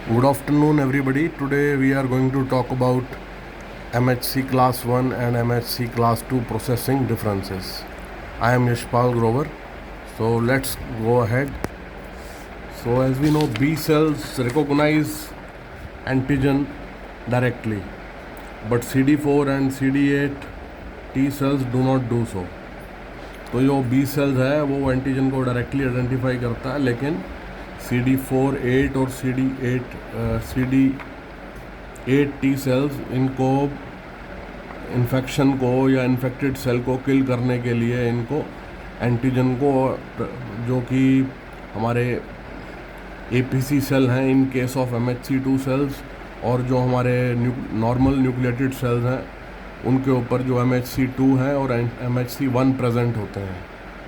Good afternoon, everybody. Today we are going to talk about MHC Class 1 and MHC Class 2 processing differences. I am Yashpal Grover. So let's go ahead. So as we know, B cells recognize antigen directly, but CD4 and CD8 T cells do not do so. तो जो B cells है वो antigen को directly identify करता है, लेकिन CD4, 8 और CD8 T sales इनको इन्फेक्शन को या इन्फेक्टेड सेल को किल करने के लिए इनको एंटीजन को, जो कि हमारे APC सेल हैं in case of MHC2 sales, और जो हमारे नॉर्मल न्यूक्लिएटेड सेल्स हैं उनके ऊपर जो MHC2 है और MHC1 प्रेजेंट होते हैं,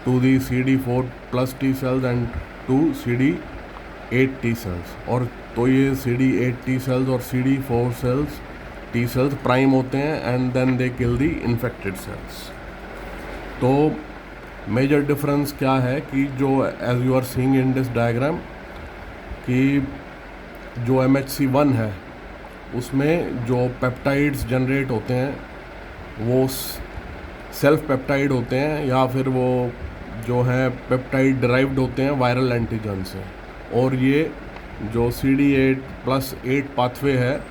to the CD4 plus T cells and to CD8 T cells. और तो ये CD8 टी सेल्स और CD4 sales T cells prime होते हैं and then they kill the infected cells. तो मेजर डिफरेंस क्या है कि जो as you are seeing in this diagram कि जो MHC1 है उसमें जो पेप्टाइड्स जनरेट होते हैं वो सेल्फ पेप्टाइड होते हैं या फिर वो जो है पेप्टाइड डिराइव्ड होते हैं वायरल एंटीजन से। और ये जो CD8 प्लस 8 पाथवे है,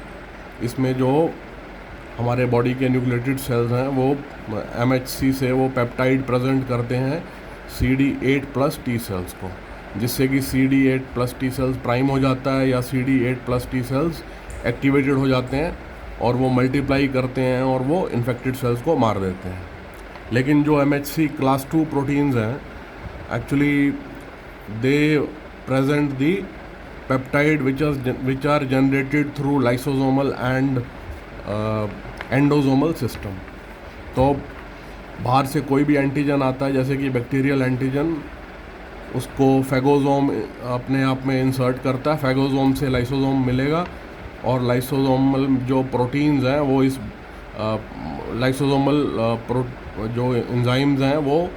इसमें जो हमारे बॉडी के न्यूक्लिएटेड सेल्स हैं वो MHC से वो पेप्टाइड प्रेजेंट करते हैं CD8 प्लस टी सेल्स को, जिससे कि CD8 plus T sales prime हो जाता है या CD8 plus T sales activated हो जाते हैं और वो मल्टीप्लाई करते हैं और वो इन्फेक्टेड सेल्स को मार देते हैं। लेकिन जो MHC क्लास 2 प्रोटीन्स हैं, actually they present the peptide which are generated through lysosomal and endosomal system. तो बाहर से कोई भी एंटीजन आता है, जैसे कि बैक्टीरियल एंटीजन, उसको फैगोसोम अपने आप में इंसर्ट करता है, फैगोसोम से लाइसोसोम मिलेगा और लाइसोसोमल जो प्रोटीन्स हैं वो इस लाइसोसोमल जो एंजाइम्स हैं वो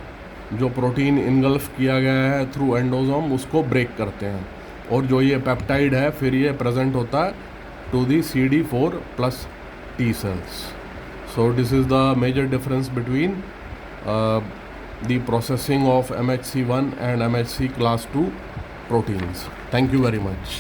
जो प्रोटीन इनगल्फ किया गया है थ्रू एंडोसोम उसको ब्रेक करते हैं, और जो ये पेप्टाइड है फिर ये प्रेजेंट होता है to the CD4 plus T cells. So this is the major difference between the processing of MHC1 and MHC class 2 proteins. Thank you very much.